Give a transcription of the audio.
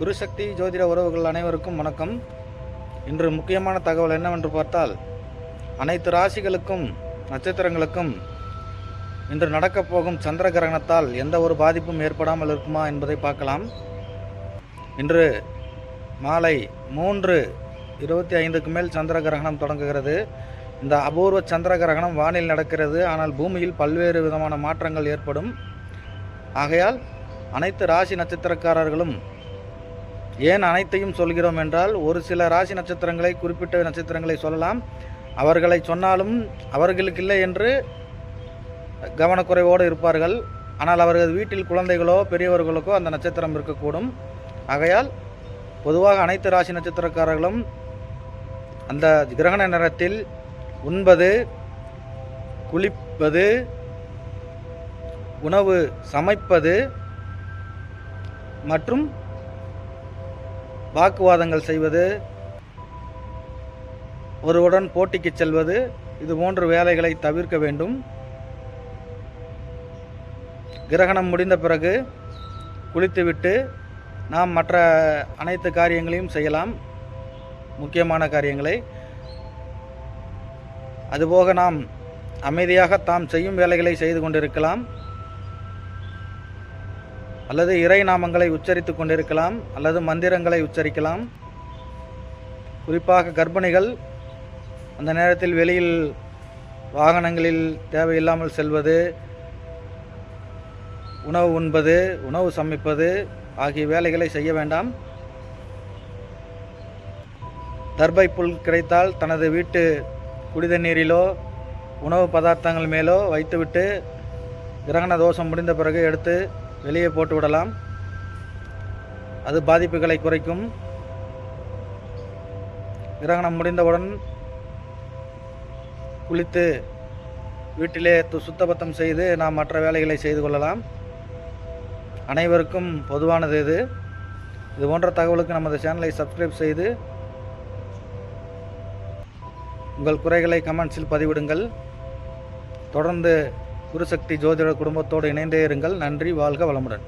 குருசக்தி ஜோதிட உறவுகள் அனைவருக்கும் வணக்கம். இன்று முக்கியமான தகவல் என்னவென்று பார்த்தால், அனைத்து ராசிகளுக்கும் நட்சத்திரங்களுக்கும் இன்று நடக்கப் போகும் சந்திர கிரகணத்தால் எந்த ஒரு பாதிப்பும் ஏற்படாமல் இருக்குமா என்பதை பார்க்கலாம். இன்று மாலை 3:25க்கு மேல் சந்திர கிரகணம் தொடங்குகிறது. இந்த அபூர்வ சந்திர கிரகணம் வானில் நடக்கிறது. ஆனால் பூமியில் பல்வேறு விதமான மாற்றங்கள் ஏற்படும். ஆகையால் அனைத்து ராசி நட்சத்திரக்காரர்களும், ஏன் அனைத்தையும் சொல்கிறோம் என்றால், ஒரு சில ராசி நட்சத்திரங்களை, குறிப்பிட்ட நட்சத்திரங்களை சொல்லலாம். அவர்களை சொன்னாலும் அவர்களுக்கு இல்லை என்று கவனக்குறைவோடு இருப்பார்கள். ஆனால் அவர்கள் வீட்டில் குழந்தைகளோ பெரியவர்களுக்கோ அந்த நட்சத்திரம் இருக்கக்கூடும். ஆகையால் பொதுவாக அனைத்து ராசி நட்சத்திரக்காரர்களும் அந்த கிரகண நேரத்தில் உண்பது, குளிப்பது, உணவு சமைப்பது மற்றும் வாக்குவாதங்கள் செய்வது, ஒருவருடன் போட்டிக்கு செல்வது, இது போன்ற வேலைகளை தவிர்க்க வேண்டும். கிரகணம் முடிந்த பிறகு குளித்துவிட்டு நாம் மற்ற அனைத்து காரியங்களையும் செய்யலாம், முக்கியமான காரியங்களை. அதுபோக நாம் அமைதியாக தாம் செய்யும் வேலைகளை செய்து கொண்டிருக்கலாம், அல்லது இறை நாமங்களை உச்சரித்து கொண்டிருக்கலாம், அல்லது மந்திரங்களை உச்சரிக்கலாம். குறிப்பாக கர்ப்பிணிகள் அந்த நேரத்தில் வெளியில் வாகனங்களில் தேவையில்லாமல் செல்வது, உணவு உண்பது, உணவு சமைப்பது ஆகிய வேலைகளை செய்ய வேண்டாம். தர்பை புல் கிடைத்தால் தனது வீட்டு குடிதண்ணீரிலோ உணவு பதார்த்தங்கள் மேலோ வைத்துவிட்டு கிரகண தோஷம் முடிந்த பிறகு எடுத்து வெளியே போட்டு விடலாம். அது பாதிப்புகளை குறைக்கும். கிரகணம் முடிந்தவுடன் குளித்து வீட்டிலே சுத்தபத்தம் செய்து நாம் மற்ற வேலைகளை செய்து கொள்ளலாம். அனைவருக்கும் பொதுவானது இது. இது போன்ற தகவலுக்கு நமது சேனலை சப்ஸ்கிரைப் செய்து உங்கள் குறைகளை கமெண்ட்ஸில் பதிவிடுங்கள். தொடர்ந்து குருசக்தி ஜோதிட குடும்பத்தோடு இணைந்தே இருங்கள். நன்றி. வாழ்க வளமுடன்.